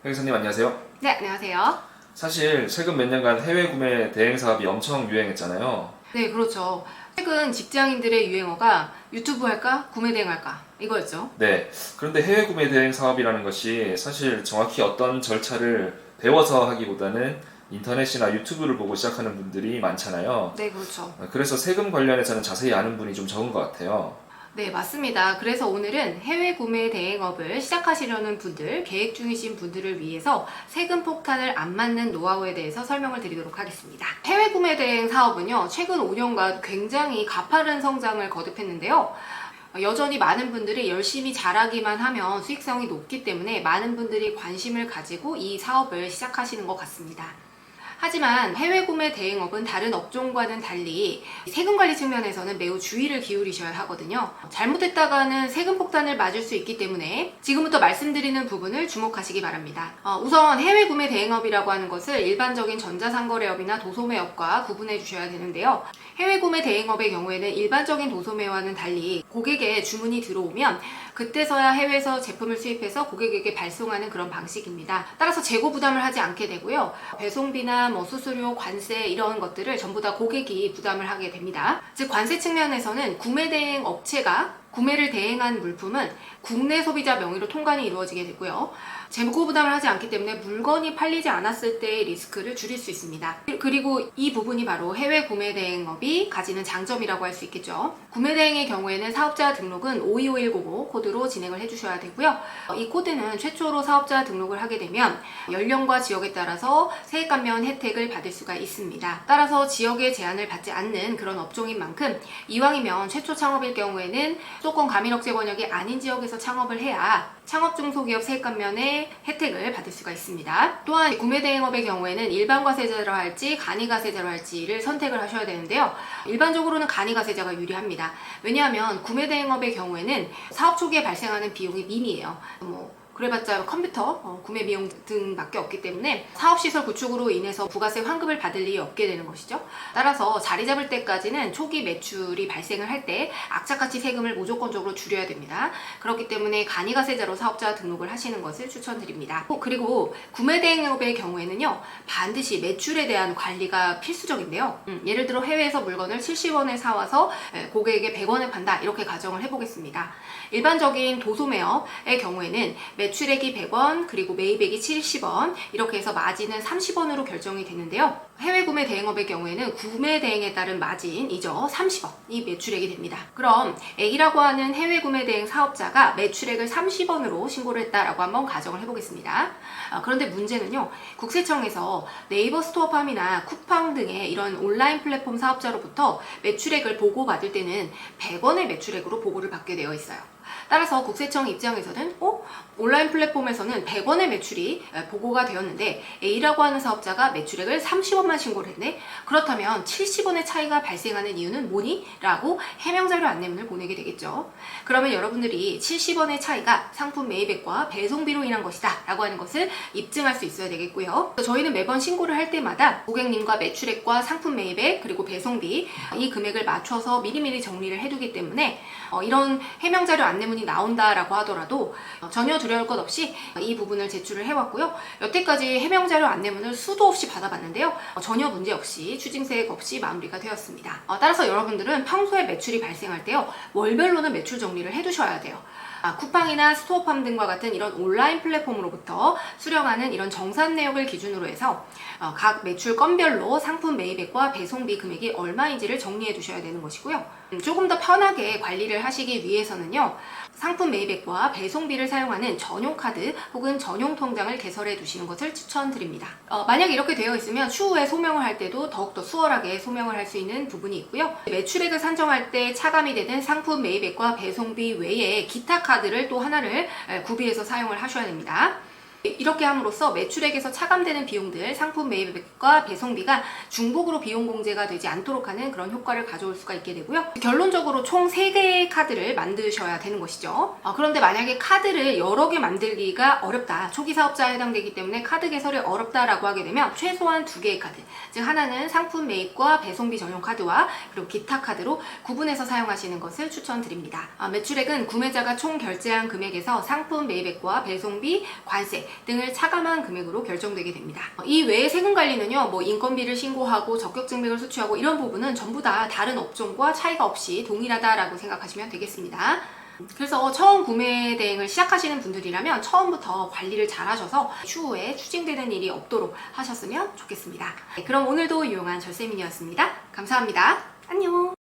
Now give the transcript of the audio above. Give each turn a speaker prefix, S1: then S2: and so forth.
S1: 회계사님 안녕하세요.
S2: 네, 안녕하세요.
S1: 사실 최근 몇 년간 해외 구매 대행 사업이 엄청 유행했잖아요.
S2: 네, 그렇죠. 최근 직장인들의 유행어가 유튜브 할까? 구매 대행 할까? 이거였죠.
S1: 네. 그런데 해외 구매 대행 사업이라는 것이 사실 정확히 어떤 절차를 배워서 하기보다는 인터넷이나 유튜브를 보고 시작하는 분들이 많잖아요.
S2: 네, 그렇죠.
S1: 그래서 세금 관련해서는 자세히 아는 분이 좀 적은 것 같아요.
S2: 네, 맞습니다. 그래서 오늘은 해외 구매 대행업을 시작하시려는 분들, 계획 중이신 분들을 위해서 세금 폭탄을 안 맞는 노하우에 대해서 설명을 드리도록 하겠습니다. 해외 구매 대행 사업은요, 최근 5년간 굉장히 가파른 성장을 거듭했는데요. 여전히 많은 분들이 열심히 잘하기만 하면 수익성이 높기 때문에 많은 분들이 관심을 가지고 이 사업을 시작하시는 것 같습니다. 하지만 해외 구매 대행업은 다른 업종과는 달리 세금 관리 측면에서는 매우 주의를 기울이셔야 하거든요. 잘못했다가는 세금 폭탄을 맞을 수 있기 때문에 지금부터 말씀드리는 부분을 주목하시기 바랍니다. 우선 해외 구매 대행업이라고 하는 것을 일반적인 전자상거래업이나 도소매업과 구분해 주셔야 되는데요. 해외 구매 대행업의 경우에는 일반적인 도소매와는 달리 고객의 주문이 들어오면 그때서야 해외에서 제품을 수입해서 고객에게 발송하는 그런 방식입니다. 따라서 재고 부담을 하지 않게 되고요. 배송비나 수수료, 관세 이런 것들을 전부 다 고객이 부담을 하게 됩니다. 즉 관세 측면에서는 구매 대행 업체가 구매를 대행한 물품은 국내 소비자 명의로 통관이 이루어지게 되고요. 재고 부담을 하지 않기 때문에 물건이 팔리지 않았을 때의 리스크를 줄일 수 있습니다. 그리고 이 부분이 바로 해외 구매 대행업이 가지는 장점이라고 할 수 있겠죠. 구매 대행의 경우에는 사업자 등록은 525199 코드로 진행을 해주셔야 되고요. 이 코드는 최초로 사업자 등록을 하게 되면 연령과 지역에 따라서 세액 감면 혜택을 받을 수가 있습니다. 따라서 지역의 제한을 받지 않는 그런 업종인 만큼 이왕이면 최초 창업일 경우에는 수도권 가민업체 권역이 아닌 지역에서 창업을 해야 창업 중소기업 세액 감면의 혜택을 받을 수가 있습니다. 또한 구매 대행업의 경우에는 일반 과세자로 할지 간이 과세자로 할지를 선택을 하셔야 되는데요. 일반적으로는 간이 과세자가 유리합니다. 왜냐하면 구매 대행업의 경우에는 사업 초기에 발생하는 비용이 미미해요. 그래봤자 컴퓨터, 구매 비용 등밖에 없기 때문에 사업시설 구축으로 인해서 부가세 환급을 받을 일이 없게 되는 것이죠. 따라서 자리 잡을 때까지는 초기 매출이 발생을 할 때 악착같이 세금을 무조건적으로 줄여야 됩니다. 그렇기 때문에 간이가세자로 사업자 등록을 하시는 것을 추천드립니다. 그리고 구매대행업의 경우에는요, 반드시 매출에 대한 관리가 필수적인데요. 예를 들어 해외에서 물건을 70원에 사와서 고객에게 100원에 판다, 이렇게 가정을 해보겠습니다. 일반적인 도소매업의 경우에는 매출액이 100원, 그리고 매입액이 70원, 이렇게 해서 마진은 30원으로 결정이 되는데요. 해외 구매 대행업의 경우에는 구매 대행에 따른 마진이죠. 30원이 매출액이 됩니다. 그럼 A라고 하는 해외 구매 대행 사업자가 매출액을 30원으로 신고를 했다라고 한번 가정을 해보겠습니다. 그런데 문제는요, 국세청에서 네이버 스토어팜이나 쿠팡 등의 이런 온라인 플랫폼 사업자로부터 매출액을 보고받을 때는 100원의 매출액으로 보고를 받게 되어 있어요. 따라서 국세청 입장에서는 온라인 플랫폼에서는 100원의 매출이 보고가 되었는데 A라고 하는 사업자가 매출액을 30원만 신고를 했네? 그렇다면 70원의 차이가 발생하는 이유는 뭐니? 라고 해명자료 안내문을 보내게 되겠죠. 그러면 여러분들이 70원의 차이가 상품 매입액과 배송비로 인한 것이다 라고 하는 것을 입증할 수 있어야 되겠고요. 저희는 매번 신고를 할 때마다 고객님과 매출액과 상품 매입액 그리고 배송비 이 금액을 맞춰서 미리미리 정리를 해두기 때문에 이런 해명자료 안내문이 나온다라고 하더라도 전혀 두려울 것 없이 이 부분을 제출을 해왔고요. 여태까지 해명자료 안내문을 수도 없이 받아봤는데요. 전혀 문제 없이 추징세액 없이 마무리가 되었습니다. 따라서 여러분들은 평소에 매출이 발생할 때요, 월별로는 매출 정리를 해두셔야 돼요. 쿠팡이나 스토어팜 등과 같은 이런 온라인 플랫폼으로부터 수령하는 이런 정산 내역을 기준으로 해서 각 매출 건별로 상품 매입액과 배송비 금액이 얼마인지를 정리해 두셔야 되는 것이고요. 조금 더 편하게 관리를 하시기 위해서는요, 상품 매입액과 배송비를 사용하는 전용 카드 혹은 전용 통장을 개설해 두시는 것을 추천드립니다. 만약 이렇게 되어 있으면 추후에 소명을 할 때도 더욱더 수월하게 소명을 할 수 있는 부분이 있고요. 매출액을 산정할 때 차감이 되는 상품 매입액과 배송비 외에 기타 카드를 또 하나를 구비해서 사용을 하셔야 됩니다. 이렇게 함으로써 매출액에서 차감되는 비용들, 상품 매입액과 배송비가 중복으로 비용 공제가 되지 않도록 하는 그런 효과를 가져올 수가 있게 되고요. 결론적으로 총 3개의 카드를 만드셔야 되는 것이죠. 그런데 만약에 카드를 여러 개 만들기가 어렵다, 초기 사업자에 해당되기 때문에 카드 개설이 어렵다라고 하게 되면 최소한 2개의 카드, 즉 하나는 상품 매입과 배송비 전용 카드와 그리고 기타 카드로 구분해서 사용하시는 것을 추천드립니다. 매출액은 구매자가 총 결제한 금액에서 상품 매입액과 배송비, 관세 등을 차감한 금액으로 결정되게 됩니다. 이 외에 세금 관리는요, 뭐 인건비를 신고하고 적격증명을 수취하고 이런 부분은 전부 다 다른 업종과 차이가 없이 동일하다라고 생각하시면 되겠습니다. 그래서 처음 구매 대행을 시작하시는 분들이라면 처음부터 관리를 잘 하셔서 추후에 추징되는 일이 없도록 하셨으면 좋겠습니다. 그럼 오늘도 유용한 절세미니였습니다. 감사합니다. 안녕.